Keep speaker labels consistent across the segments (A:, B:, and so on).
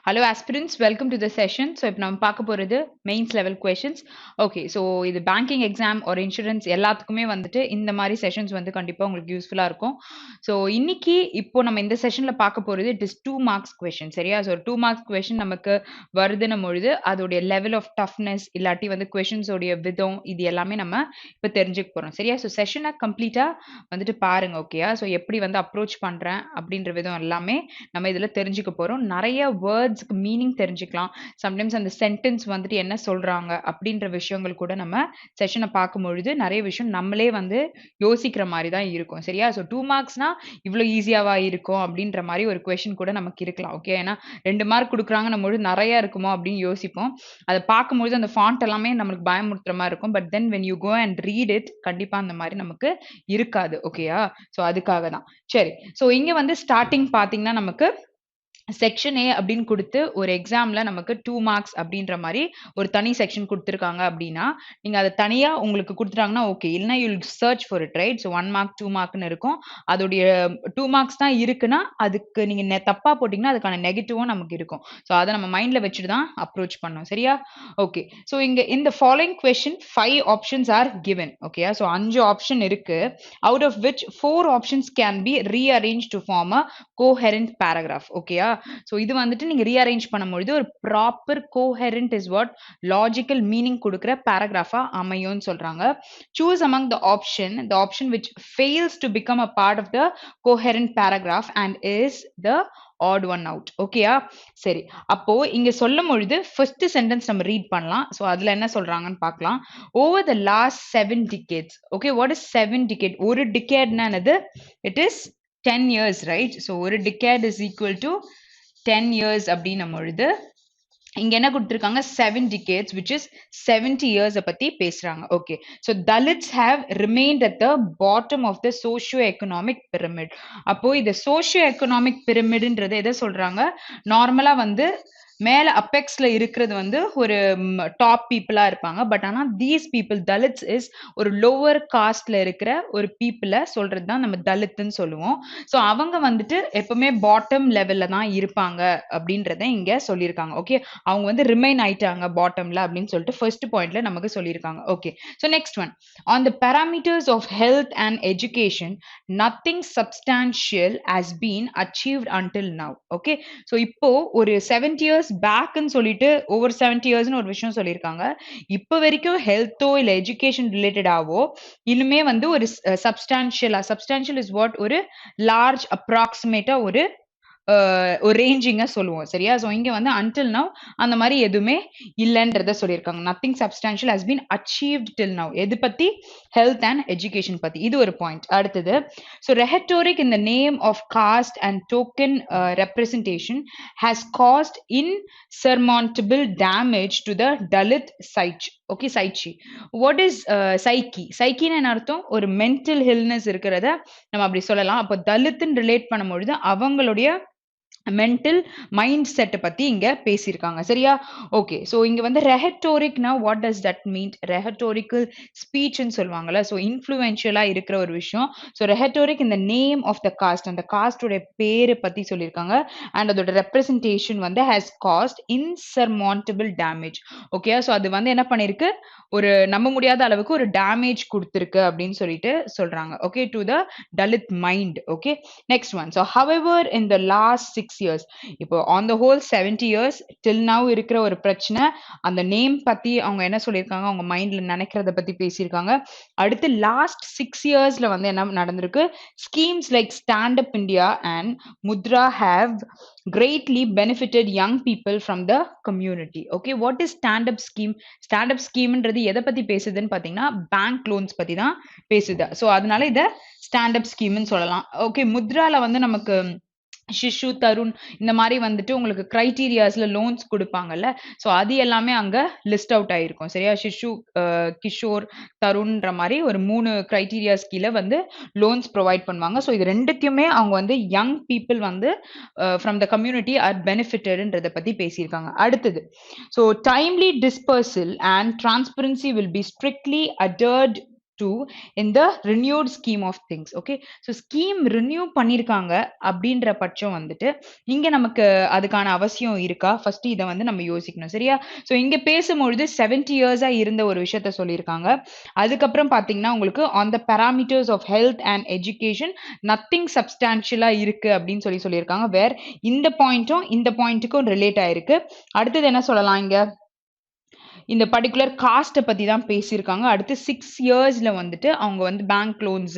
A: Hello aspirants, welcome to the session. So இப்போ நம்ம பார்க்க போறது mains level questions. Okay, so இது banking exam or insurance எல்லாத்துக்குமே வந்துட்டு இந்த மாதிரி sessions வந்து கண்டிப்பா உங்களுக்கு யூஸ்ஃபுல்லா இருக்கும். So இன்னைக்கு இப்போ நம்ம இந்த செஷன்ல பார்க்க போறது it is 2 marks question. சரியா? So 2 marks question நமக்கு வருதுன்னும் பொழுது அதோடைய level of toughness இல்லாட்டி வந்து questions உடைய விதம் இது எல்லாமே நம்ம இப்போ தெரிஞ்சுக்க போறோம். சரியா? So செஷனை கம்ப்ளீட்டா வந்துட்டு பாருங்க. ஓகேயா? So எப்படி வந்து அப்ரோச் பண்றேன் அப்படின்ற விதம் எல்லாமே நம்ம இதுல தெரிஞ்சுக்க போறோம். நிறைய வேர்ட்ஸ்க்கு மீனிங் தெரிஞ்சுக்கலாம். சம்டைம்ஸ் அந்த சென்டென்ஸ் வந்துட்டு என்ன சொல்றாங்க அப்படின்ற விஷயங்கள் கூட நம்ம செஷனை பார்க்கும்பொழுது நிறைய விஷயம் நம்மளே வந்து யோசிக்கிற மாதிரி தான் இருக்கும். சரியா? ஸோ 2 மார்க்ஸ்னா இவ்வளோ ஈஸியாவா இருக்கும் அப்படின்ற மாதிரி ஒரு கொஷின் கூட நமக்கு இருக்கலாம். ஓகே, ஏன்னா 2 மார்க் கொடுக்குறாங்க நம்ம நிறைய இருக்குமோ அப்படின்னு யோசிப்போம். அதை பார்க்கும்பொழுது அந்த ஃபாண்ட் எல்லாமே நம்மளுக்கு பயமுறுத்துற மாதிரி இருக்கும். But then when you go and read it கண்டிப்பா அந்த மாதிரி நமக்கு இருக்காது. ஓகேயா? ஸோ அதுக்காக தான். சரி, ஸோ இங்க வந்து ஸ்டார்டிங் பார்த்தீங்கன்னா நமக்கு செக்ஷன் ஏ அப்படின்னு கொடுத்து ஒரு எக்ஸாம்ல நமக்கு 2 மார்க்ஸ் அப்படின்ற மாதிரி ஒரு தனி செக்ஷன் கொடுத்துருக்காங்க அப்படின்னா நீங்க அதை தனியா உங்களுக்கு கொடுத்துட்டாங்கன்னா ஓகே, இல்லைன்னா you search for it, right? So 1 mark 2 மார்க்னு இருக்கும். அதோடைய 2 மார்க்ஸ் தான் இருக்குன்னா அதுக்கு நீங்க தப்பா போட்டீங்கன்னா அதுக்கான நெகட்டிவும் நமக்கு இருக்கும். ஸோ அதை நம்ம மைண்ட்ல வச்சுட்டு தான் அப்ரோச் பண்ணோம். சரியா? ஓகே, ஸோ இங்க இந்த following question 5 options are given. Okay, so 5 option இருக்கு. Out of which 4 options can be rearrange to form a coherent paragraph. ஓகேயா? ஸோ இது வந்துட்டு நீங்க ரீஅரேஞ்ச் பண்ணும்பொழுது ஒரு proper coherent is what logical meaning கொடுக்குற பேராகிராஃபா அமையும்னு சொல்றாங்க. Choose among the option which fails to become a part of the coherent paragraph and is the odd one out. ஓகேயா? சரி, அப்போ இங்க சொல்லும் பொழுது ஃபர்ஸ்ட் சென்டென்ஸ் நம்ம ரீட் பண்ணலாம். ஸோ அதுல என்ன சொல்றாங்கன்னு பார்க்கலாம். Over the last 7 decades. Okay, what is 7 decade? ஒரு டிகேட்னா என்னது? It is 10 years, right? So ஒரு decade is equal to 10 years அப்படின்னும் பொழுது இங்க என்ன கொடுத்திருக்காங்க? 7 decades which is 70 years பத்தி பேசுறாங்க. Okay, so Dalits have remained at the bottom of the socio-economic pyramid. அப்போ இந்த socio-economic pyramidன்றது எதை சொல்றாங்க? நார்மலா வந்து மேல அப்பெக்ஸ்ல இருக்கிறது வந்து ஒரு டாப் பீப்புளா இருப்பாங்க. பட் ஆனா தீஸ் பீப்புள் தலித்ஸ் இஸ் ஒரு லோவர் காஸ்ட்ல இருக்கிற ஒரு பீப்புளை சொல்றது தான் நம்ம தலித்னு சொல்லுவோம். ஸோ அவங்க வந்துட்டு எப்பவுமே பாட்டம் லெவல்ல தான் இருப்பாங்க அப்படின்றத இங்க சொல்லியிருக்காங்க. ஓகே, அவங்க வந்து ரிமைன் ஆயிட்டாங்க பாட்டம்ல அப்படின்னு சொல்லிட்டு ஃபர்ஸ்ட் பாயிண்ட்ல நமக்கு சொல்லியிருக்காங்க. Okay, so next one, on the parameters of health and education nothing substantial has been achieved until now. Okay, so இப்போ ஒரு 70 years பேக்னு சொல்லிட்டு ஓவர் 70 yearsனு ஒரு விஷயம் சொல்லியிருக்காங்க. இப்போ வரைக்கும் ஹெல்த்தோ இல்ல எஜுகேஷன் ரிலேட்டடாவோ இன்னுமே வந்து ஒரு சப்ஸ்டான்ஷியல் இஸ் வாட் ஒரு லார்ஜ் அப்ராக்சிமேட்டா ஒரு ரேஞ்சிங்கா சொல்லுவோம். சரியா? ஸோ இங்க வந்து அன்டில் நவ் அந்த மாதிரி எதுவுமே இல்லைன்றத சொல்லியிருக்காங்க. Nothing substantial has been achieved till now. எது பத்தி? ஹெல்த் அண்ட் எஜுகேஷன் பத்தி. இது ஒரு பாயிண்ட். அடுத்தது, so rhetoric in the name of caste and token representation has caste insurmountable damage to the Dalit psyche. Okay, psyche. What is psyche? சைக்கின்னு என்ன அர்த்தம்? ஒரு மென்டல் ஹில்னஸ் இருக்கிறத நம்ம அப்படி சொல்லலாம். அப்போ தலித்துன்னு ரிலேட் பண்ணும்பொழுது அவங்களுடைய மென்டல் மைண்ட் செட் பத்தி இங்க பேசியிருக்காங்க. சரியா? ஓகே, ஸோ இங்க வந்து ரெஹட்டோரிக்னா வாட் டஸ் தட் மீன்? ரெஹட்டோரிக்கல் ஸ்பீச்னு சொல்லுவாங்கல்ல. ஸோ இன்ஃப்ளூயன்ஷியலா இருக்கிற ஒரு விஷயம். ஸோ ரெஹட்டோரிக் இந்த நேம் ஆஃப் த காஸ்ட், அந்த காஸ்டோட பேரை பத்தி சொல்லியிருக்காங்க. அண்ட் அதோட ரெப்ரசன்டேஷன் வந்து has caste insurmountable damage. Okay, so அது வந்து என்ன பண்ணிருக்கு? ஒரு நம்ப முடியாத அளவுக்கு ஒரு டேமேஜ் கொடுத்துருக்கு அப்படின்னு சொல்லிட்டு சொல்றாங்க. Okay, to the Dalit mind. Okay, next one, so however in the last 6 years, இப்போ on the whole 70 years till now இருக்கிற ஒரு பிரச்சனை, அந்த நேம் பத்தி அவங்க என்ன சொல்லியிருக்காங்க, அவங்க மைண்ட்ல நினைக்கிறத பத்தி பேசியிருக்காங்க. அடுத்து லாஸ்ட் 6 yearsல வந்து என்ன நடந்திருக்கு? Schemes like stand up India and Mudra have greatly benefited young people from the community. Okay, what is stand up scheme? stand up schemeன்றது எதை பத்தி பேசுதுன்னு பாத்தீங்கன்னா பேங்க் லோன்ஸ் பத்தி தான் பேசுது. ஸோ அதனால இதை ஸ்டாண்ட் அப் ஸ்கீம்னு சொல்லலாம். ஓகே, முத்ரால வந்து நமக்கு சிஷு, தருண் இந்த மாதிரி வந்துட்டு உங்களுக்கு கிரைட்டீரியாஸ்ல லோன்ஸ் கொடுப்பாங்கல்ல. ஸோ அது எல்லாமே அங்க லிஸ்ட் அவுட் ஆயிருக்கும். சரியா? சிஷு, கிஷோர், தருண்ன்ற மாதிரி ஒரு 3 கிரைட்டீரியாஸ் கீழே வந்து லோன்ஸ் ப்ரொவைட் பண்ணுவாங்க. ஸோ இது ரெண்டுத்தையுமே அவங்க வந்து யங் பீப்புள் வந்து ஃப்ரம் த கம்யூனிட்டி ஆர் பெனிஃபிட்டட்ன்றதை பத்தி பேசியிருக்காங்க. அடுத்தது, so timely dispersal and transparency will be strictly adhered to in the renewed scheme of things. Okay, so scheme renew பண்ணிருக்காங்க அப்படின்ற பட்சம் வந்துட்டு இங்க நமக்கு அதுக்கான அவசியம் இருக்கா? ஃபர்ஸ்ட் இத வந்து நம்ம யோசிக்கணும். சரியா? சோ இங்க பேசும்பொழுது 70 இயர்ஸா இருந்த ஒரு விஷயத்த சொல்லியிருக்காங்க. அதுக்கப்புறம் பாத்தீங்கன்னா உங்களுக்கு on the parameters of health and education nothing substantial இருக்கு அப்படின்னு சொல்லியிருக்காங்க. வேர் இந்த பாயிண்ட்டும் இந்த பாயிண்ட்டுக்கும் ரிலேட் ஆயிருக்கு. அடுத்தது என்ன சொல்லலாம் இங்க? இந்த பர்டிகுலர் காஸ்ட்டை பத்தி தான் பேசியிருக்காங்க. அடுத்து 6 இயர்ஸ்ல வந்துட்டு அவங்க வந்து பேங்க் லோன்ஸ்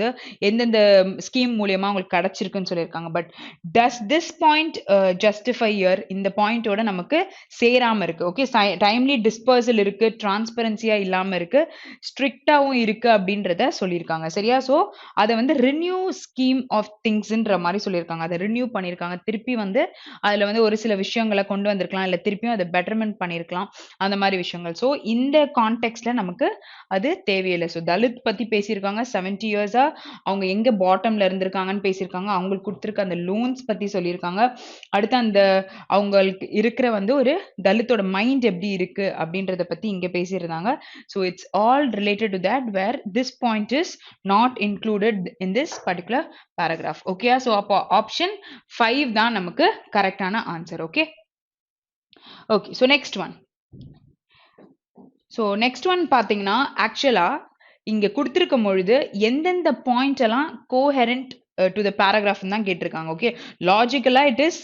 A: எந்தெந்த ஸ்கீம் மூலியமா அவங்களுக்கு கிடைச்சிருக்குன்னு சொல்லியிருக்காங்க. But does this point justify year? இந்த பாயிண்டோட நமக்கு சேராம இருக்கு. ஓகே, டைம்லி டிஸ்பர்சல் இருக்கு, டிரான்ஸ்பரன்சியா இல்லாம இருக்கு, ஸ்ட்ரிக்டாவும் இருக்கு அப்படின்றத சொல்லியிருக்காங்க. சரியா? ஸோ அதை வந்து ரினியூ ஸ்கீம் ஆஃப் திங்ஸ்ன்ற மாதிரி சொல்லியிருக்காங்க. அதை ரினியூ பண்ணியிருக்காங்க. திருப்பி வந்து அதுல வந்து ஒரு சில விஷயங்களை கொண்டு வந்திருக்கலாம், இல்ல திருப்பியும் அதை பெட்டர்மெண்ட் பண்ணியிருக்கலாம், அந்த மாதிரி விஷயங்கள். ஸோ இந்த கான்டெக்ட்ல நமக்கு அது தேவையில்லை. ஸோ தலித் பத்தி பேசியிருக்காங்க. 70 இயர்ஸா அவங்க எங்க பாட்டம்ல இருந்திருக்காங்கன்னு பேசியிருக்காங்க. அவங்களுக்கு கொடுத்துருக்க அந்த லோன்ஸ் பத்தி சொல்லியிருக்காங்க. அடுத்து அந்த அவங்களுக்கு இருக்கிற வந்து ஒரு தலித்தோட மைண்ட் எப்படி இருக்கு அப்படின்றத பத்தி இங்க பேசியிருந்தாங்க. So it's all related to that where this point is not included in this particular paragraph. Okay, so அப்போ ஆப்ஷன் 5 தான் நமக்கு கரெக்டான answer. Okay, okay. So next one. So next one பார்த்தீங்கன்னா ஆக்சுவலா இங்க கொடுத்திருக்கும் பொழுது எந்தெந்த பாயிண்ட் எல்லாம் கோஹெரண்ட் டு த பேராகிராஃப் தான் கேட்டிருக்காங்க. ஓகே, லாஜிக்கலா it is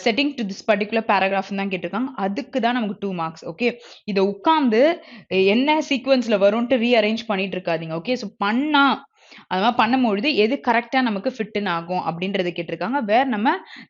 A: setting to this particular paragraph தான் கேட்டிருக்காங்க. அதுக்கு தான் நமக்கு 2 மார்க்ஸ். ஓகே, இதை உட்கார்ந்து என்ன சீக்வன்ஸ்ல வரும்ட்டு ரீஅரேஞ்ச் பண்ணிட்டு இருக்காதீங்க. ஓகே, ஸோ பண்ணா அது மாதிரி பண்ணும்பொழுது எது கரெக்டா நமக்கு ஃபிட்டன் ஆகும் அப்படின்றத கேட்டிருக்காங்க. வேற நம்ம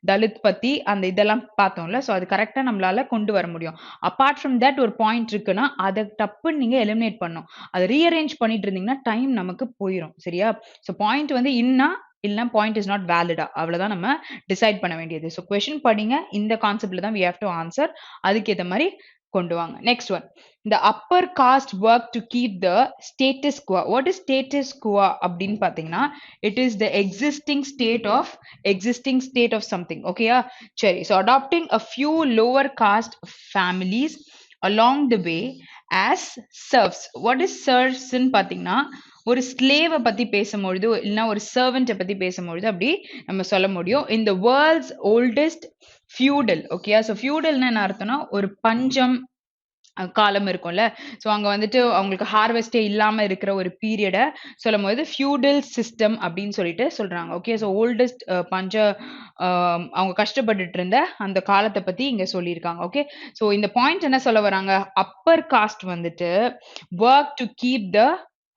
A: தலித் பத்தி அந்த இதெல்லாம் பார்த்தோம்ல, ஸோ அது கரெக்டா நம்மளால கொண்டு வர முடியும். அப்பார்ட் ஃப்ரம் தட் ஒரு பாயிண்ட் இருக்குன்னா அதை டப்புன்னு நீங்க எலிமினேட் பண்ணும். அதை ரீஅரேஞ்ச் பண்ணிட்டு இருந்தீங்கன்னா டைம் நமக்கு போயிடும். சரியா? ஸோ பாயிண்ட் வந்து இல்லைன்னா பாயிண்ட் இஸ் நாட் வேலிடா, அவ்வளவுதான் நம்ம டிசைட் பண்ண வேண்டியது. ஸோ கொஸ்டின் படிங்க, இந்த கான்செப்ட்ல தான் we have to ஆன்சர். அதுக்கு ஏற்ற மாதிரி கொண்டு வாங்க. Next one, the upper caste work to keep the status quo. What is status quo அப்படின்னு பாத்தீங்கன்னா it is the existing state of something. Okay, சரி. So adopting a few lower caste families along the way as serfs. What is serfs ன்னு பாத்தீங்கன்னா ஒரு ஸ்லேவை பத்தி பேசும்பொழுது இல்லைன்னா ஒரு சர்வெண்ட்டை பத்தி பேசும்பொழுது அப்படி நம்ம சொல்ல முடியும். in the world's oldest feudal. Okay, so ஃபியூடல்னா என்ன அர்த்தம்னா ஒரு பஞ்சம் காலம் இருக்கும்ல, ஸோ அங்க வந்துட்டு அவங்களுக்கு ஹார்வெஸ்டே இல்லாம இருக்கிற ஒரு பீரியடை சொல்லும் போது ஃபியூடல் சிஸ்டம் அப்படின்னு சொல்லிட்டு சொல்றாங்க. ஓகே, ஸோ ஓல்டஸ்ட் அவங்க கஷ்டப்பட்டுட்டு இருந்த அந்த காலத்தை பத்தி இங்க சொல்லியிருக்காங்க. ஓகே, ஸோ இந்த பாயிண்ட் என்ன சொல்ல வராங்க? அப்பர் காஸ்ட் வந்துட்டு ஒர்க் டு கீப் த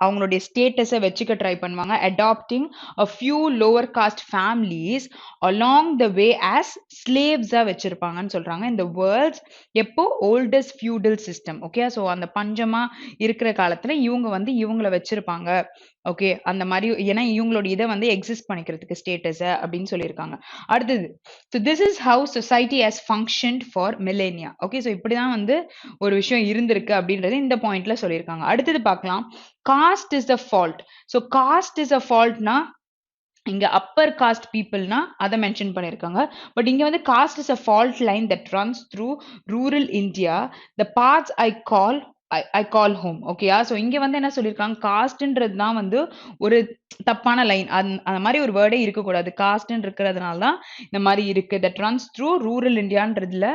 A: அவங்களுடைய ஸ்டேட்டஸை வச்சுக்க ட்ரை பண்ணுவாங்க. Adopting a few lower caste families along the way as ஸ்லேவ்ஸா வச்சிருப்பாங்கன்னு சொல்றாங்க. இந்த வேர்ல்ட்ஸ் எப்போ oldest feudal system. Okay, so அந்த பஞ்சமா இருக்கிற காலத்துல இவங்க வந்து இவங்களை வச்சிருப்பாங்க. ஓகே, அந்த மாதிரி ஏன்னா இவங்களோட இதை வந்து எக்ஸிஸ்ட் பண்ணிக்கிறதுக்கு ஸ்டேட்டஸை அப்படின்னு சொல்லியிருக்காங்க. அடுத்தது, so this is how society has functioned for millennia. Okay, so இப்படிதான் வந்து ஒரு விஷயம் இருந்திருக்கு அப்படின்றது இந்த பாயிண்ட்ல சொல்லியிருக்காங்க. அடுத்தது பார்க்கலாம், caste is the fault. So caste is a ஃபால்ட்னா இங்க அப்பர் காஸ்ட் பீப்புள்னா அதை மென்ஷன் பண்ணியிருக்காங்க. பட் இங்க வந்து cost is a fault line that runs through rural India, the parts I call home. ஓகேயா? ஸோ இங்க வந்து என்ன சொல்லியிருக்காங்க, காஸ்ட்ன்றது தான் வந்து ஒரு தப்பான லைன். அந்த மாதிரி ஒரு வேர்டே இருக்கக்கூடாது. காஸ்ட்ன்னு இருக்கிறதுனால தான் இந்த மாதிரி இருக்கு. தட் ரன்ஸ் த்ரூ ரூரல் இந்தியான்றதுல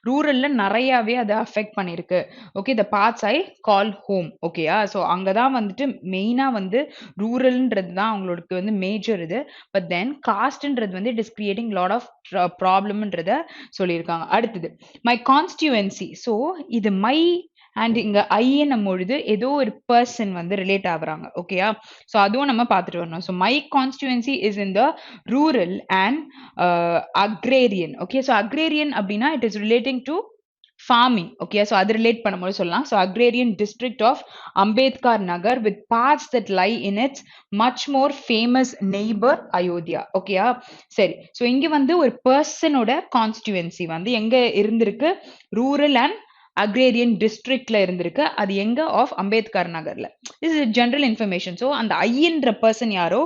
A: ரூரல்ல நிறையாவே அதை அஃபெக்ட் பண்ணிருக்கு. Okay, the parts I call home. ஓகேயா? ஸோ அங்கதான் வந்துட்டு மெயினா வந்து ரூரல்ன்றது தான் அவங்களுக்கு வந்து மேஜர் இது. பட் தென் காஸ்ட்ன்றது வந்து it is creating lot of ப்ராப்ளம்ன்றத சொல்லியிருக்காங்க. அடுத்தது, மை கான்ஸ்டியூவன்சி. ஸோ இது மை அண்ட் இங்க ஐன்னும் பொழுது ஏதோ ஒரு பர்சன் வந்து ரிலேட் ஆகுறாங்க. ஓகேயா? ஸோ அதுவும் நம்ம பார்த்துட்டு வரணும். So my constituency is in the rural and agrarian. Okay, so agrarian அப்படின்னா it is relating to farming. Okay, so அது ரிலேட் பண்ணும்போது சொல்லலாம். So agrarian district of Ambedkar Nagar with parts that lie in its much more famous neighbor Ayodhya. Okay, சரி. So இங்க வந்து ஒரு பர்சனோட constituency வந்து எங்க இருந்திருக்கு? ரூரல் அண்ட் அக்ரேரியன் டிஸ்ட்ரிக்ட்ல இருந்திருக்கு. அது எங்க? ஆஃப் அம்பேத்கர் நகர்ல. this is general information. So அந்த ஐன்ற பர்சன் யாரோ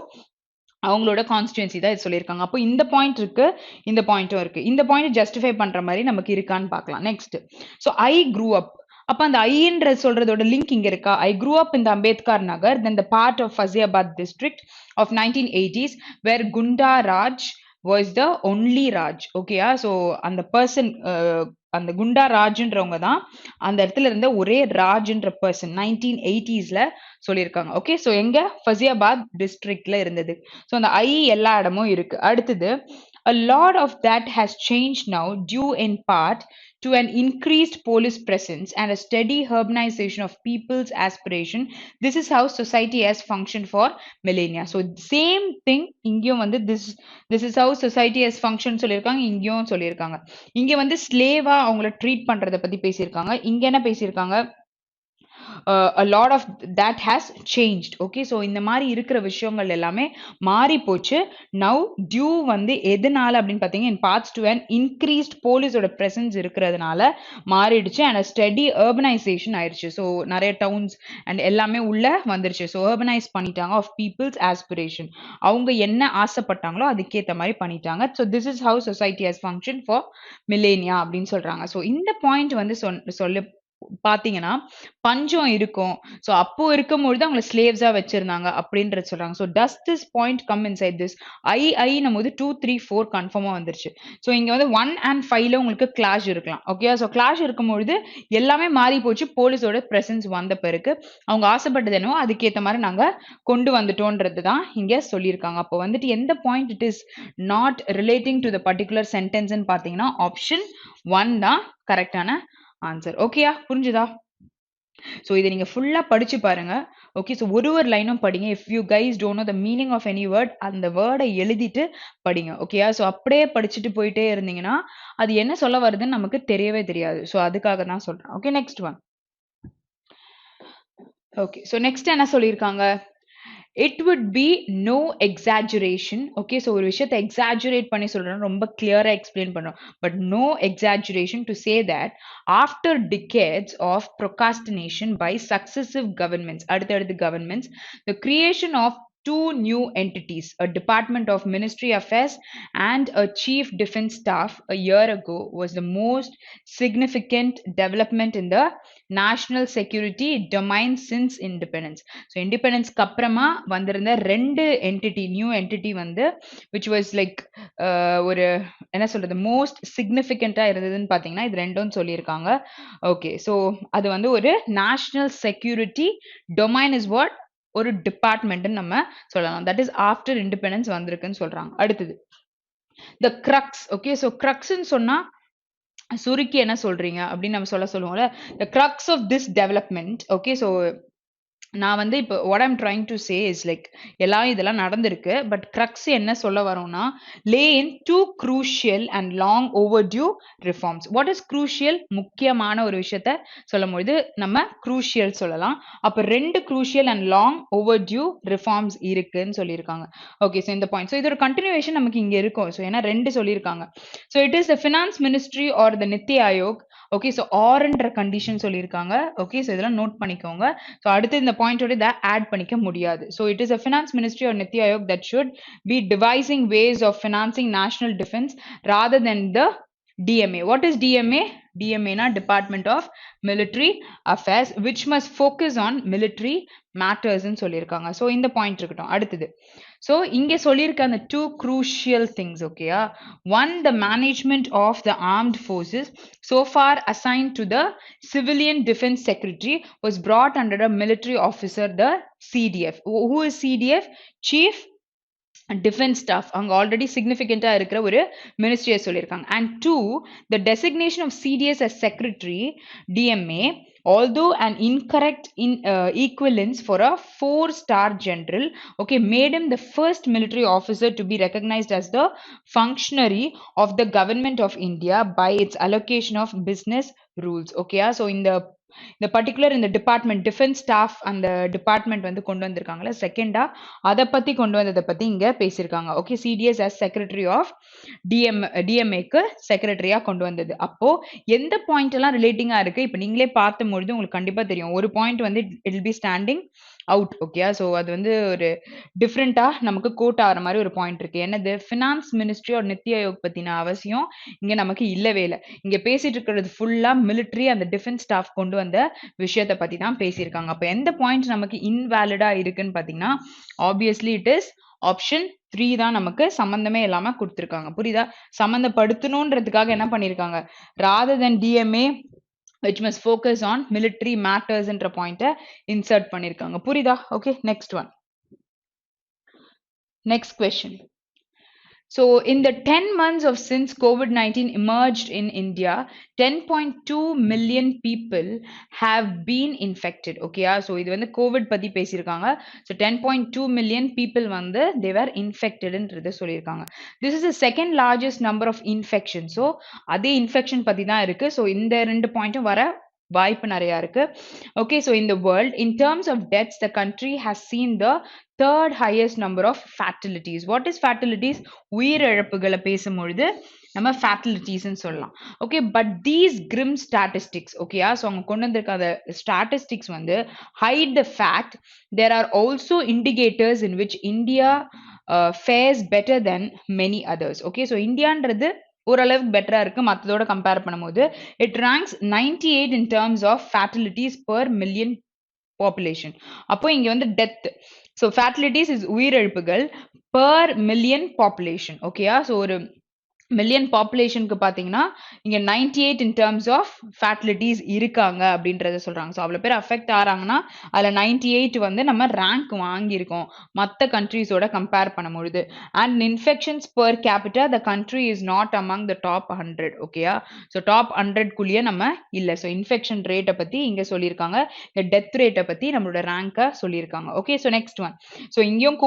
A: அவங்களோட கான்ஸ்டியூன்சி தான் இது சொல்லியிருக்காங்க. அப்போ இந்த பாயிண்ட் இருக்கு, இந்த பாயிண்ட்டும் இருக்கு. இந்த பாயிண்ட் ஜஸ்டிஃபை பண்ற மாதிரி நமக்கு இருக்கான்னு பார்க்கலாம். Next, so I grew up. அப்ப அந்த ஐன்ற சொல்றதோட லிங்க் இங்க இருக்கா? I grew up in the Ambedkar Nagar, then the part of Faziabad district of 1980s where Gunda Raj was the only Raj. ஓகேயா? ஸோ அந்த பர்சன் அந்த குண்டா ராஜ்ன்றவங்க தான் அந்த இடத்துல இருந்த ஒரே ராஜ்ன்ற பர்சன் 1980ஸ்ல சொல்லியிருக்காங்க. ஓகே, ஸோ எங்க ஃபசியாபாத் டிஸ்ட்ரிக்ட்ல இருந்தது. ஸோ அந்த ஐ எல்லா இடமும் இருக்கு. அடுத்தது a lot of that has changed now due in part to an increased police presence and a steady urbanization of people's aspiration. This is how society has functioned for millennia. So same thing இங்கேயும் வந்து this is how society has functioned சொல்லியிருக்காங்க, இங்கேயும் சொல்லியிருக்காங்க. இங்க வந்து Slava அவங்கள treat பண்றத பத்தி பேசியிருக்காங்க. இங்க என்ன பேசியிருக்காங்க? a lot of that has changed. Okay, so இந்த மாதிரி இருக்கிற விஷயங்கள் எல்லாமே மாறி போச்சு. now due வந்து எதனால அப்படின்னு பார்த்தீங்கன்னா in parts to an increased போலீஸோட presence இருக்கிறதுனால மாறிடுச்சு and a steady urbanization ஆயிடுச்சு. ஸோ நிறைய டவுன்ஸ் அண்ட் எல்லாமே உள்ள வந்துருச்சு. ஸோ urbanise பண்ணிட்டாங்க of people's aspiration. அவங்க என்ன ஆசைப்பட்டாங்களோ அதுக்கேற்ற மாதிரி பண்ணிட்டாங்க. So this is how society has functioned for millennia அப்படின்னு சொல்றாங்க. ஸோ இந்த பாயிண்ட் வந்து சொல்ல பாத்தீங்கன்னா பஞ்சம் இருக்கும். ஸோ அப்போ இருக்கும்பொழுது அவங்களை ஸ்லேவ்ஸா வச்சிருந்தாங்க அப்படின்றது சொல்றாங்க. So does this point come inside this I நம்ம வந்து 2, 3, 4 கன்ஃபார்மா வந்துருச்சு. ஸோ இங்க வந்து 1 and 5ல உங்களுக்கு கிளாஷ் இருக்கலாம். ஓகே, ஸோ கிளாஷ் இருக்கும்பொழுது எல்லாமே மாறி போச்சு. போலீஸோட பிரசன்ஸ் வந்த பிறகு அவங்க ஆசைப்பட்டது என்னவோ அதுக்கேற்ற மாதிரி நாங்க கொண்டு வந்துட்டோன்றது தான் இங்க சொல்லியிருக்காங்க. அப்போ வந்துட்டு எந்த point it is not relating to the particular சென்டென்ஸ்ன்னு பார்த்தீங்கன்னா ஆப்ஷன் 1 தான் கரெக்டான ஆன்சர். ஓகேயா, புரிஞ்சுதா? ஸோ இதை நீங்க ஃபுல்லா படிச்சு பாருங்க. ஓகே, ஸோ ஒரு லைனும் படிங்க. If you guys don't know the meaning of any word அந்த வேர்டை எழுதிட்டு படிங்க. ஓகேயா, ஸோ அப்படியே படிச்சுட்டு போயிட்டே இருந்தீங்கன்னா அது என்ன சொல்ல வருதுன்னு நமக்கு தெரியவே தெரியாது. ஸோ அதுக்காக தான் சொல்றேன். Okay, next one. Okay, so next என்ன சொல்லியிருக்காங்க? it would be no exaggeration. Okay, so ஒரு விஷயத்தை exaggerate பண்ணி சொல்றோம், ரொம்ப clear-ஆ explain பண்றோம், but no exaggeration to say that after decades of procrastination by successive governments, அடுத்தடுத்து governments, the creation of two new entities, a Department of Ministry Affairs and a Chief Defense Staff a year ago was the most significant development in the national security domain since independence. So independence அப்புறமா வந்திருந்த ரெண்டு entity, new entity வந்து which was like ஒரு என்ன சொல்றது most சிக்னிஃபிகண்டா இருந்ததுன்னு பாத்தீங்கன்னா இது ரெண்டும் சொல்லியிருக்காங்க. ஓகே, ஸோ அது வந்து ஒரு national security domain is what ஒரு டிபார்ட்மெண்ட்னு நம்ம சொல்லலாம். தட் இஸ் ஆஃப்டர் இண்டிபெண்டன்ஸ் வந்திருக்குன்னு சொல்றாங்க. அடுத்தது த கிரக்ஸ். ஓகே, ஸோ கிரக்ஸ்ன்னு சொன்னா சுருக்கி என்ன சொல்றீங்க அப்படின்னு நம்ம சொல்லுவோம்ல. The crux of this development. Okay, so நான் வந்து இப்போ what I'm trying to say is like எல்லாம் இதெல்லாம் நடந்திருக்கு, பட் கிரக்ஸ் என்ன சொல்ல வரோம்னா lay in two crucial and long overdue reforms. What is crucial? முக்கியமான ஒரு விஷயத்த சொல்லும் பொழுது நம்ம க்ரூஷியல் சொல்லலாம். அப்போ ரெண்டு crucial and long overdue reforms இருக்குன்னு சொல்லியிருக்காங்க. ஓகே, ஸோ இந்த பாயிண்ட், ஸோ இது ஒரு கண்டினியூவேஷன் நமக்கு இங்கே இருக்கும். ஸோ ஏன்னா ரெண்டு சொல்லியிருக்காங்க. So it is the finance ministry or the NITI Aayog. Okay, so ஆர்ன்ற கண்டிஷன் சொல்லியிருக்காங்க. ஓகே, ஸோ இதெல்லாம் நோட் பண்ணிக்கோங்க. ஸோ அடுத்து இந்த பாயிண்டோட இதை ஆட் பண்ணிக்க முடியாது. So it is a finance ministry or NITI Aayog that should be devising ways of financing national defence rather than the DMA. What is DMA? DMA na Department of Military Affairs, which must focus on military matters ன்னு சொல்லியிருக்காங்க. So இந்த point இருக்கட்டும். அடுத்தது so இங்கே சொல்லியிருக்க அந்த two crucial things. ஓகேயா, one the management of the armed forces so far assigned to the civilian defense secretary was brought under a military officer, the CDF. Who is CDF? Chief defence staff. அங்கே already சிக்னிஃபிகண்டா இருக்கிற ஒரு மினிஸ்ட்ரியை சொல்லியிருக்காங்க. And two, the designation of CDS as secretary DMA, although an incorrect equivalence for a 4-star general, okay, made him the first military officer to be recognized as the functionary of the government of India by its allocation of business rules. Okay, so இந்த particular இந்த department defence staff அந்த department வந்து கொண்டு வந்திருக்காங்களா செகண்டா, அதை பத்தி கொண்டு வந்ததை பத்தி இங்க பேசியிருக்காங்க. Okay, CDS as secretary of டிஎம்ஏக்கு செக்ரட்டரியா கொண்டு வந்தது. அப்போ எந்த பாயிண்ட் எல்லாம் ரிலேட்டிங்கா இருக்கு இப்போ நீங்களே பார்த்தும்பொழுது உங்களுக்கு கண்டிப்பா தெரியும். ஒரு பாயிண்ட் வந்து it will be standing out. Okay, so அது வந்து ஒரு டிஃப்ரெண்ட்டா நமக்கு கோட் ஆகிற மாதிரி ஒரு பாயிண்ட் இருக்கு. என்னது, ஃபினான்ஸ் மினிஸ்ட்ரி ஒரு நித்தி ஆயோக் பத்தின அவசியம் இங்க நமக்கு இல்லவே இல்லை. இங்க பேசிட்டு இருக்கிறது ஃபுல்லா மிலிட்ரி அந்த டிஃபென்ஸ் ஸ்டாஃப் கொண்டு வந்த விஷயத்தை பத்தி தான் பேசியிருக்காங்க. அப்ப எந்த பாயிண்ட் நமக்கு இன்வேலிடா இருக்குன்னு பாத்தீங்கன்னா ஆப்வியஸ்லி இட் இஸ் ஆப்ஷன் 3 தான் நமக்கு சம்பந்தமே இல்லாம கொடுத்திருக்காங்க. புரியுதா? சம்பந்தப்படுத்தணும்ன்றதுக்காக என்ன பண்ணிருக்காங்க, rather than DMA which must focus on military matters என்ற பாயிண்ட இன்சர்ட் பண்ணிருக்காங்க. புரியுதா? Okay, next one. Next question. So, in the 10 months of since COVID-19 emerged in India, 10.2 million people have been infected. Okay, so இது வந்து COVID பத்தி பேசியிருக்காங்க. So, 10.2 million people வந்து they were infected ன்றத சொல்லியிருக்காங்க. This is the second largest number of infections. So, அதே infection பத்தி தான் இருக்கு. So, இந்த ரெண்டு பாயிண்ட்டும் வர வாய்ப்பு நிறைய இருக்கு. Okay, so in the world, in terms of deaths, the country has seen the third highest number of fatalities. What is fatalities? உயிரிழப்புகளை பேசும்பொழுது நம்ம fatalities ன்னு சொல்லலாம். Okay, but these grim statistics, okay, so அவங்க கொண்டு வந்திருக்க அந்த statistics வந்து hide the fact there are also indicators in which India fares better than many others. Okay, so இந்தியான்றது ஓரளவுக்கு பெட்டரா இருக்கு மத்ததோட கம்பேர் பண்ணும்போது. It ranks 98 in terms of fatalities per million population. அப்போ இங்க வந்து டெத், ஸோ fatalities is உயிரிழப்புகள் per million population. ஓகேயா, so ஒரு மில்லியன் பாப்புலேஷனுக்கு பார்த்தீங்கன்னா இங்கே 98 இன் டேர்ம்ஸ் ஆஃப் ஃபேட்டலிட்டிஸ் இருக்காங்க அப்படின்றத சொல்கிறாங்க. ஸோ அவ்வளோ பேர் அஃபெக்ட் ஆகிறாங்கன்னா அதில் 98 வந்து நம்ம ரேங்க் வாங்கியிருக்கோம் மற்ற கண்ட்ரீஸோட கம்பேர் பண்ணும்பொழுது. And infections per capita the country is not among the top 100. ஓகேயா, ஸோ டாப் 100குள்ளேயே நம்ம இல்லை. ஸோ இன்ஃபெக்ஷன் ரேட்டை பற்றி இங்கே சொல்லியிருக்காங்க, இந்த டெத் ரேட்டை பற்றி நம்மளோட ரேங்கை சொல்லியிருக்காங்க. Okay, so next one. So இங்கேயும்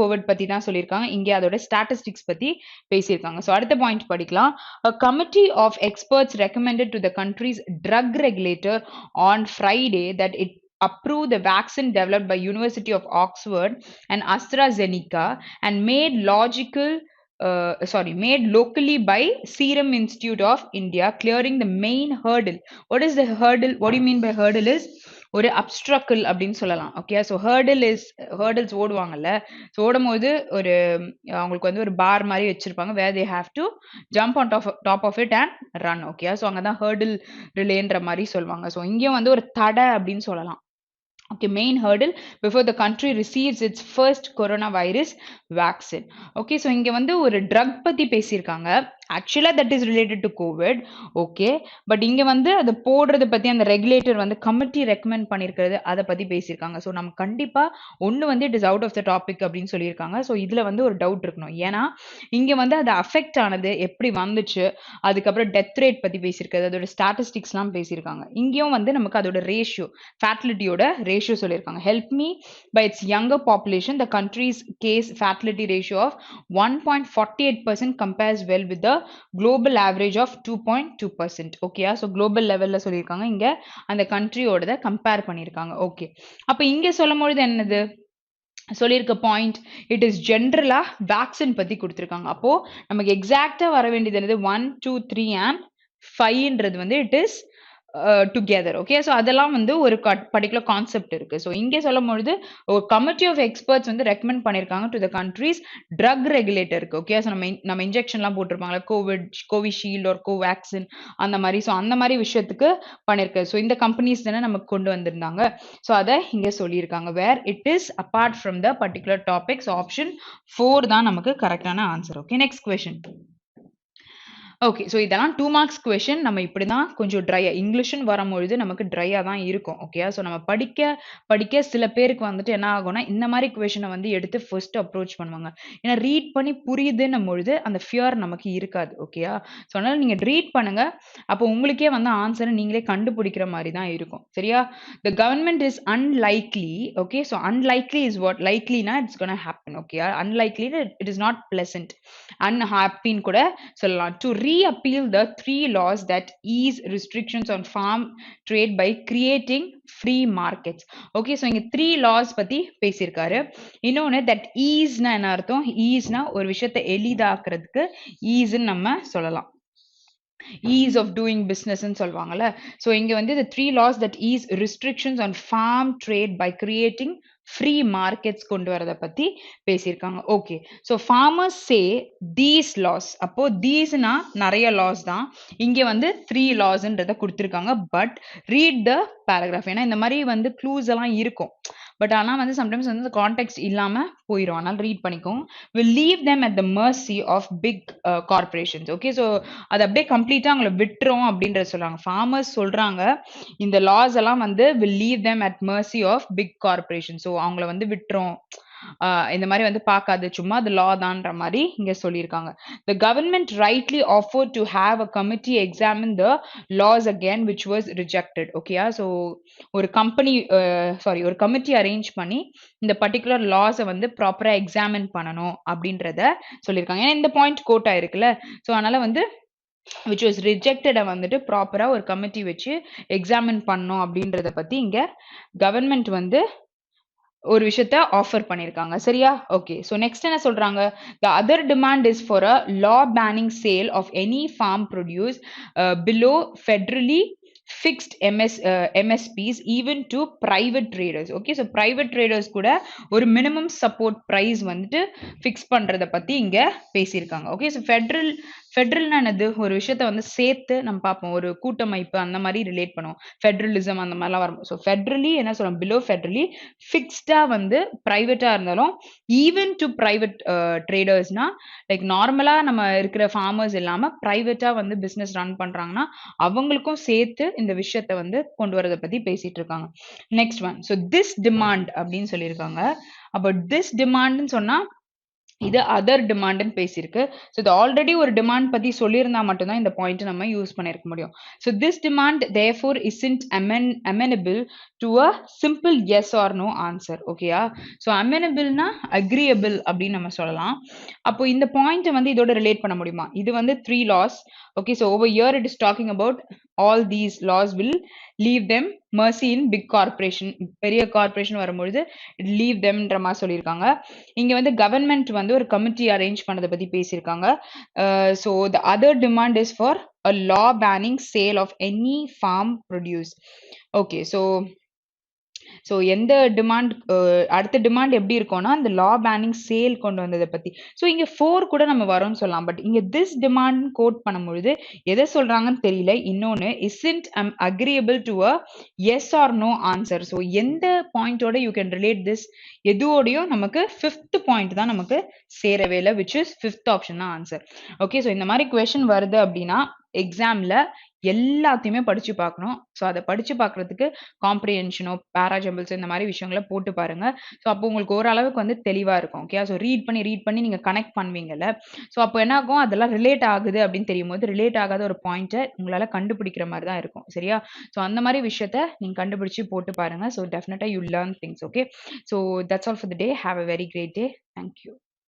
A: கோவிட் பற்றி தான் சொல்லியிருக்காங்க, இங்கே அதோட ஸ்டாட்டிஸ்டிக்ஸ் பற்றி பேசியிருக்காங்க. ஸோ அடுத்த பாயிண்ட் படிக்கலாம். A committee of experts recommended to the country's drug regulator on Friday that it approve the vaccine developed by University of Oxford and AstraZeneca and made made locally by Serum Institute of India, clearing the main hurdle. What is the hurdle? What do you mean by hurdle? Is ஒரு obstacle அப்படின்னு சொல்லலாம். Okay, so hurdles ஓடுவாங்கல்ல, so ஓடும்போது ஒரு அவங்களுக்கு வந்து ஒரு bar மாதிரி வச்சிருப்பாங்க, where they have to jump on top of it and run. Okay, so அங்கே தான் ஹேர்டில் ரிலேன்ற மாதிரி சொல்லுவாங்க. ஸோ இங்கேயும் வந்து ஒரு தடை அப்படின்னு சொல்லலாம். Okay, main hurdle before the country receives its first coronavirus vaccine. Okay, so இங்க வந்து ஒரு drug பத்தி பேசியிருக்காங்க. Actually that is related to COVID. Okay, but இங்க வந்து அது போடுறது பத்தி அந்த regulator வந்து committee recommend பண்ணியிருக்கிறது அதை பத்தி பேசியிருக்காங்க. ஸோ நம்ம கண்டிப்பா ஒன்று வந்து it is out of the topic அப்படின்னு சொல்லியிருக்காங்க. ஸோ இதுல வந்து ஒரு டவுட் இருக்கணும், ஏன்னா இங்க வந்து அது அஃபெக்ட் ஆனது எப்படி வந்துச்சு, அதுக்கப்புறம் டெத் ரேட் பத்தி பேசியிருக்காது, அதோட ஸ்டாட்டிஸ்டிக்ஸ்லாம் பேசியிருக்காங்க. இங்கேயும் வந்து நமக்கு அதோட ரேஷியோ ஃபேட்டலிட்டியோட ரேஷியோ சொல்லியிருக்காங்க. Help me by its younger population the country's case fatality ratio of 1.48% compares well with the global average of 2.2%. Okay, so global லெவல்ல சொல்லியிருக்காங்க, இங்க அந்த கண்ட்ரியோட கம்பேர் பண்ணியிருக்காங்க. ஓகே, அப்ப இங்க சொல்லும் பொழுது என்னது சொல்லியிருக்க பாயிண்ட், இட் இஸ் ஜென்ரலா வேக்சின் பத்தி கொடுத்துருக்காங்க. அப்போ நமக்கு எக்ஸாக்டா வர வேண்டியது என்னது 1, 2, 3 and 5ன்றது வந்து it is together. Okay, so அதெல்லாம் வந்து ஒரு பர்டிகுலர் கான்செப்ட் இருக்கு. ஸோ இங்கே சொல்லும் பொழுது ஒரு கமிட்டி ஆஃப் எக்ஸ்பர்ட்ஸ் வந்து ரெக்கமெண்ட் பண்ணியிருக்காங்க டு த கண்ட்ரீஸ் ட்ரக் ரெகுலேட்டருக்கு. ஓகே, ஸோ நம்ம இன்ஜெக்ஷன்லாம் போட்டிருப்பாங்களா, கோவிஷீல்டு ஒரு கோவேக்சின் அந்த மாதிரி, ஸோ அந்த மாதிரி விஷயத்துக்கு பண்ணியிருக்கு. ஸோ இந்த கம்பெனிஸ் தானே நமக்கு கொண்டு வந்திருந்தாங்க. ஸோ அதை இங்கே சொல்லியிருக்காங்க, where it is apart from the particular topic. So option 4 தான் நமக்கு கரெக்டான answer. Okay, next question. Okay, so இதெல்லாம் 2 மார்க்ஸ் கொஷின். நம்ம இப்படி தான் கொஞ்சம் ட்ரையாக இங்கிலீஷ்னு வரும்பொழுது நமக்கு ட்ரையாக தான் இருக்கும். ஓகே, ஸோ நம்ம படிக்க சில பேருக்கு வந்துட்டு என்ன ஆகும்னா இந்த மாதிரி கொஷினை வந்து எடுத்து ஃபர்ஸ்ட் அப்ரோச் பண்ணுவாங்க. ஏன்னா ரீட் பண்ணி புரியுதுன்னும் பொழுது அந்த ஃபியர் நமக்கு இருக்காது. ஓகேயா, ஸோ அதனால் நீங்கள் ரீட் பண்ணுங்க, அப்போ உங்களுக்கே வந்து ஆன்சரை நீங்களே கண்டுபிடிக்கிற மாதிரி தான் இருக்கும். சரியா? The government is unlikely. Okay, so unlikely is what, லைக்லினா it's gonna happen. Okay, unlikely it is not pleasant, அன்ஹாப்பின்னு கூட சொல்லலாம். To reappeal the 3 laws that ease restrictions on farm trade by creating free markets. Okay, so இங்க 3 laws பத்தி பேசியிருக்காரு. இன்னொன்னு that ease னா என்ன அர்த்தம்? ease னா ஒரு விஷயத்தை எளிதாக்குறதுக்கு ease நம்ம சொல்லலாம். ease of doing business ன்னு சொல்லுவாங்கல்ல. ஸோ இங்க வந்து the 3 laws that ease restrictions on farm trade by creating free markets கொண்டு வரத பத்தி பேசியிருக்காங்க. Okay. So farmers say these laws. அப்போ theseனா நிறைய laws தான். இங்க வந்து 3 lawsன்றத கொடுத்திருக்காங்க. But read the paragraph. ஏன்னா இந்த மாதிரி வந்து clues எல்லாம் இருக்கும். பட் ஆனா வந்து சம்டைம்ஸ் வந்து இந்த கான்டெக்ட் இல்லாம போயிடும். அதனால ரீட் பண்ணிக்கோங்க. will leave them at the mercy of big corporations. Okay. So அது அப்படியே கம்ப்ளீட்டா அவங்கள விட்டுரும் அப்படின்றத சொல்றாங்க. ஃபார்மர்ஸ் சொல்றாங்க இந்த லாஸ் எல்லாம் வந்து will leave them at mercy of big corporations. So அவங்கள வந்து விட்டுரும். இந்த மாதிரி வந்து பார்க்காது, சும்மா அது லா தான்ற மாதிரி இங்க சொல்லியிருக்காங்க. The government rightly offered to have a committee examine the laws again which was rejected. ஓகேயா? ஸோ ஒரு ஒரு கமிட்டி அரேஞ்ச் பண்ணி இந்த பர்டிகுலர் லாஸை வந்து ப்ராப்பரா எக்ஸாமின் பண்ணணும் அப்படின்றத சொல்லியிருக்காங்க. ஏன்னா இந்த பாயிண்ட் கோட் ஆயிருக்குல்ல. ஸோ அதனால வந்து which was rejected வந்துட்டு ப்ராப்பரா ஒரு கமிட்டி வச்சு எக்ஸாமின் பண்ணணும் அப்படின்றத பத்தி இங்க கவர்மெண்ட் வந்து ஒரு விஷயத்த ஆஃபர் பண்ணியிருக்காங்க. சரியா? ஓகே. ஸோ நெக்ஸ்ட் என்ன சொல்றாங்க? The other demand is for a law banning sale of any farm produce below federally fixed MSPs even to private traders. Okay. So private traders கூட ஒரு மினிமம் சப்போர்ட் பிரைஸ் வந்துட்டு fix பண்றத பத்தி இங்க பேசியிருக்காங்க. Okay. So ஃபெட்ரல்னா என்னது? ஒரு விஷயத்த வந்து சேர்த்து நம்ம பார்ப்போம். ஒரு கூட்டமைப்பு அந்த மாதிரி ரிலேட் பண்ணுவோம். ஃபெட்ரலிசம் அந்த மாதிரிலாம் வரும். ஸோ ஃபெட்ரலி என்ன சொல்றோம்? பிலோ ஃபெட்ரலி ஃபிக்ஸ்டா வந்து பிரைவேட்டா இருந்தாலும் ஈவன் டு பிரைவேட் ட்ரேடர்ஸ்னா லைக் நார்மலா நம்ம இருக்கிற ஃபார்மர்ஸ் இல்லாம பிரைவேட்டா வந்து பிசினஸ் ரன் பண்றாங்கன்னா அவங்களுக்கும் சேர்த்து இந்த விஷயத்த வந்து கொண்டு வரதை பத்தி பேசிட்டு இருக்காங்க. Next one. So this demand அப்படின்னு சொல்லியிருக்காங்க. அப்போ திஸ் டிமாண்ட்னு சொன்னா இது அதர் டிமாண்ட்னு பேசியிருக்கு. ஸோ இது ஆல்ரெடி ஒரு டிமாண்ட் பத்தி சொல்லியிருந்தா மட்டும்தான் இந்த பாயிண்ட் நம்ம யூஸ் பண்ணிருக்க முடியும். So this demand therefore isn't amenable to a simple yes or no answer. ஓகேயா? ஸோ amenableனா agreeable அப்படின்னு நம்ம சொல்லலாம். அப்போ இந்த பாயிண்ட் வந்து இதோட ரிலேட் பண்ண முடியுமா? இது வந்து 3 laws. Okay, so over here it is talking about all these laws will leave them mercy in big corporation. பெரிய கார்பரேஷன் வரும்பொழுது leave themன்ற மாதிரி சொல்லியிருக்காங்க. இங்க வந்து கவர்மெண்ட் வந்து ஒரு கமிட்டி அரேஞ்ச் பண்ணதை பத்தி பேசியிருக்காங்க. So the other demand is for a law banning sale of any farm produce. Okay, so எந்த டிமாண்ட் அடுத்த டிமாண்ட் எப்படி இருக்கும்னா அந்த லா பேனிங் சேல் கொண்டு வந்ததை பத்தி. ஸோ இங்க 4 கூட நம்ம வரோம்னு சொல்லலாம். பட் இங்க திஸ் டிமாண்ட் கோட் பண்ணும்பொழுது எதை சொல்றாங்கன்னு தெரியல. இன்னொன்னு isn't agreeable to a yes or no answer. So எந்த பாயிண்டோட யூ கேன் ரிலேட் திஸ் எதுவோடையும் நமக்கு 5th பாயிண்ட் தான் நமக்கு சேரவே இல்லை, which is 5th ஆப்ஷன் தான் ஆன்சர். ஓகே. ஸோ இந்த மாதிரி கொஸ்டின் வருது அப்படின்னா எக்ஸாம்ல எல்லாத்தையுமே படிச்சு பார்க்கணும். ஸோ அதை படிச்சு பார்க்கறதுக்கு காம்ப்ரிஹென்ஷனோ பேராஜம்பிள்ஸ் இந்த மாதிரி விஷயங்களை போட்டு பாருங்க. ஸோ அப்போ உங்களுக்கு ஓரளவுக்கு வந்து தெளிவா இருக்கும். ஓகே. ஸோ ரீட் பண்ணி நீங்க கனெக்ட் பண்ணுவீங்கல்ல. ஸோ அப்போ என்ன ஆகும்? அதெல்லாம் ரிலேட் ஆகுது அப்படின்னு தெரியும் போது ரிலேட் ஆகாத ஒரு பாயிண்ட்டை உங்களால கண்டுபிடிக்கிற மாதிரி தான் இருக்கும். சரியா? ஸோ அந்த மாதிரி விஷயத்த நீங்க கண்டுபிடிச்சு போட்டு பாருங்க. So definitely you learn things. Okay. So that's all for the day. Have a very great day. Thank you.